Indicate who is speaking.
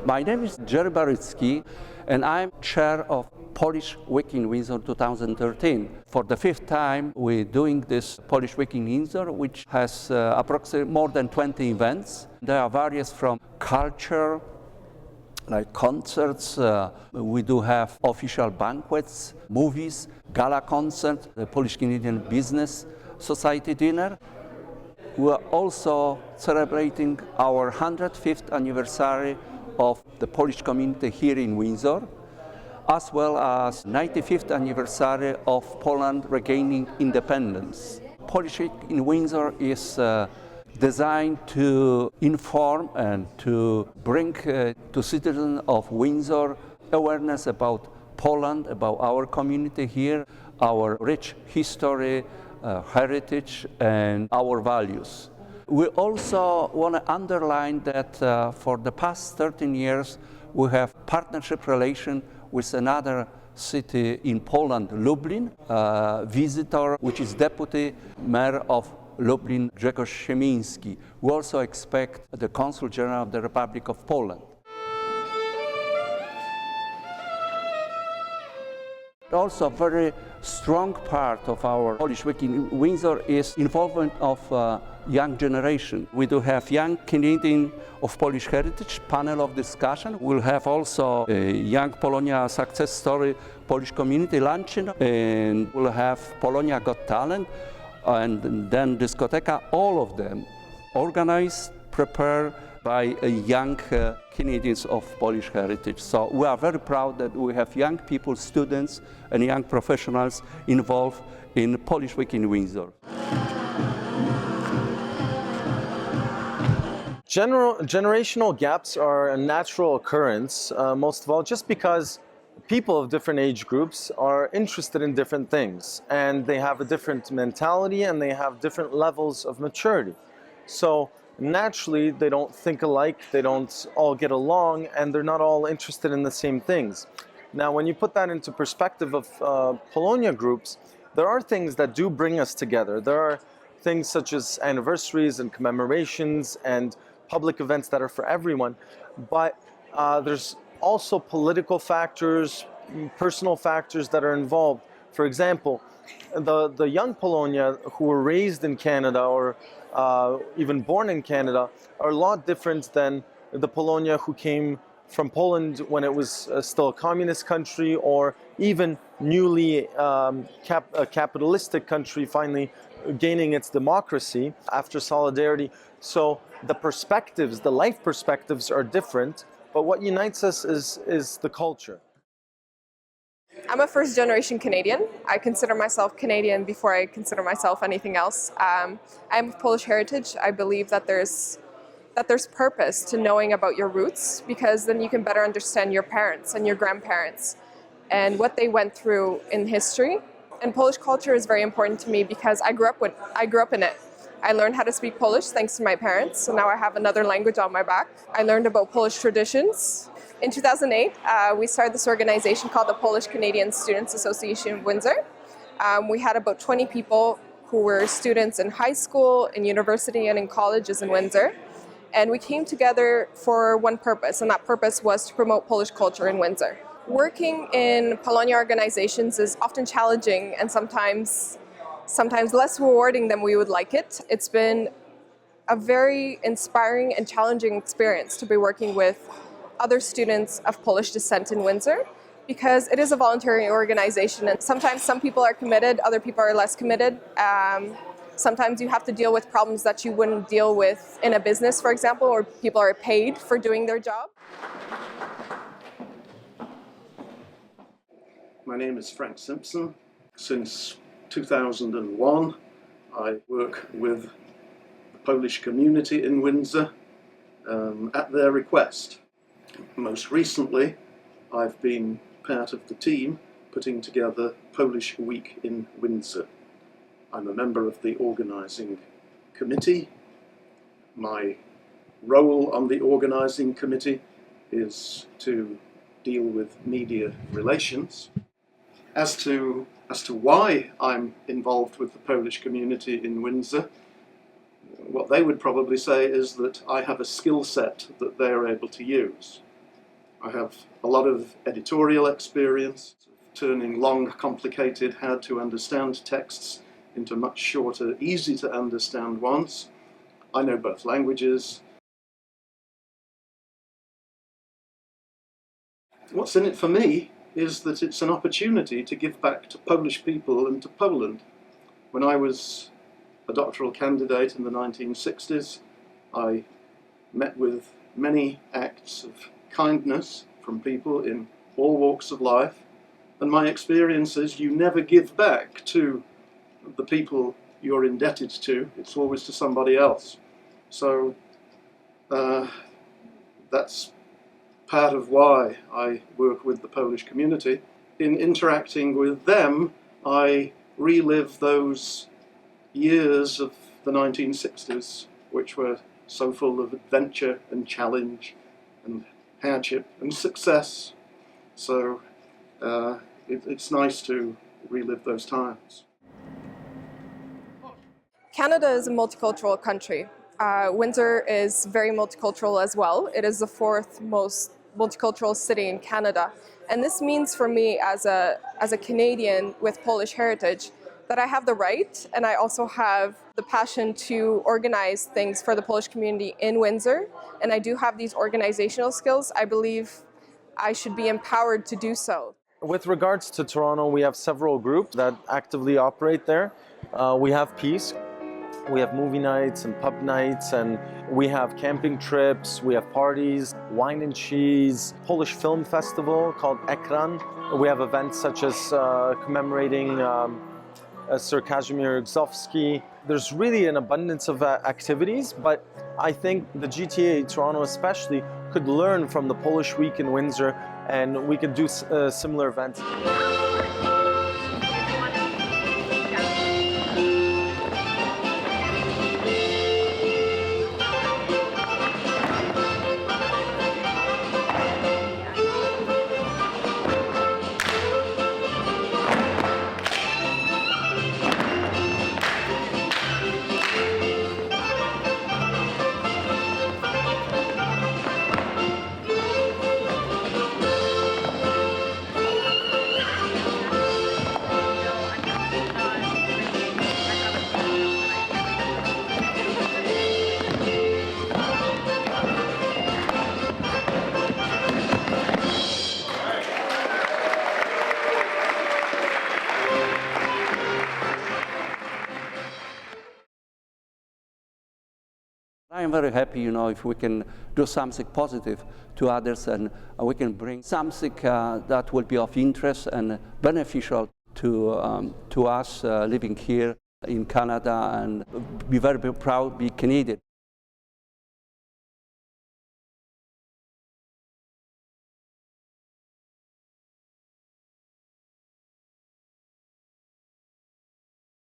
Speaker 1: My name is Jerry Barycki, and I'm chair of Polish Week in Windsor 2013. For the fifth time, we're doing this Polish Week in Windsor, which has approximately more than 20 events. There are various from culture, like concerts. We do have official banquets, movies, gala concert, the Polish-Canadian Business Society dinner. We are also celebrating our 105th anniversary of the Polish community here in Windsor, as well as 95th anniversary of Poland regaining independence. Polish Week in Windsor is designed to inform and to bring to citizens of Windsor awareness about Poland, about our community here, our rich history, heritage, and our values. We also want to underline that for the past 13 years, we have partnership relation with another city in Poland, Lublin, visitor, which is deputy mayor of Lublin, Grzegorz Siemiński. We also expect the Consul General of the Republic of Poland. Also, a very strong part of our Polish Week in Windsor is involvement of young generation. We do have young Canadian of Polish heritage panel of discussion. We'll have also a Young Polonia success story Polish community luncheon, and we'll have Polonia Got Talent, and then discoteca. All of them organized, prepared by young Canadians of Polish heritage. So we are very proud that we have young people, students, and young professionals involved in Polish Week in Windsor.
Speaker 2: Generational gaps are a natural occurrence, most of all, just because people of different age groups are interested in different things, and they have a different mentality and they have different levels of maturity. So naturally, they don't think alike, they don't all get along, and they're not all interested in the same things. Now, when you put that into perspective of Polonia groups, there are things that do bring us together. There are things such as anniversaries and commemorations and public events that are for everyone, but there's also political factors, personal factors that are involved. For example, the young Polonia who were raised in Canada or even born in Canada are a lot different than the Polonia who came from Poland when it was still a communist country, or even newly a capitalistic country finally gaining its democracy after solidarity. So the perspectives, the life perspectives are different, but what unites us is the culture.
Speaker 3: I'm a first-generation Canadian. I consider myself Canadian before I consider myself anything else. I'm of Polish heritage. I believe that there's purpose to knowing about your roots, because then you can better understand your parents and your grandparents and what they went through in history. And Polish culture is very important to me because I grew up in it. I learned how to speak Polish thanks to my parents, so now I have another language on my back. I learned about Polish traditions. In 2008, we started this organization called the Polish-Canadian Students Association of Windsor. We had about 20 people who were students in high school, in university, and in colleges in Windsor. And we came together for one purpose, and that purpose was to promote Polish culture in Windsor. Working in Polonia organizations is often challenging and sometimes less rewarding than we would like it. It's been a very inspiring and challenging experience to be working with other students of Polish descent in Windsor, because it is a voluntary organization, and sometimes some people are committed, other people are less committed. Sometimes you have to deal with problems that you wouldn't deal with in a business, for example, where people are paid for doing their job.
Speaker 4: My name is Frank Simpson. Since 2001, I work with the Polish community in Windsor at their request. Most recently, I've been part of the team putting together Polish Week in Windsor. I'm a member of the organising committee. My role on the organising committee is to deal with media relations. As to why I'm involved with the Polish community in Windsor, what they would probably say is that I have a skill set that they are able to use. I have a lot of editorial experience, turning long, complicated, hard-to-understand texts into much shorter, easy-to-understand ones. I know both languages. What's in it for me is that it's an opportunity to give back to Polish people and to Poland. When I was a doctoral candidate in the 1960s, I met with many acts of kindness from people in all walks of life, and my experience is you never give back to the people you're indebted to, it's always to somebody else. So that's part of why I work with the Polish community. In interacting with them, I relive those years of the 1960s, which were so full of adventure and challenge and hardship and success. So it's nice to relive those times.
Speaker 3: Canada is a multicultural country. Windsor is very multicultural as well. It is the fourth most multicultural city in Canada. And this means for me as a Canadian with Polish heritage that I have the right and I also have the passion to organize things for the Polish community in Windsor. And I do have these organizational skills. I believe I should be empowered to do so.
Speaker 2: With regards to Toronto, we have several groups that actively operate there. We have Peace. We have movie nights and pub nights, and we have camping trips, we have parties, wine and cheese, Polish film festival called Ekran. We have events such as commemorating Sir Kazimierz Gzowski. There's really an abundance of activities, but I think the GTA, Toronto especially, could learn from the Polish Week in Windsor, and we could do similar events.
Speaker 1: I am very happy, if we can do something positive to others and we can bring something that will be of interest and beneficial to us living here in Canada and be very proud to be Canadian.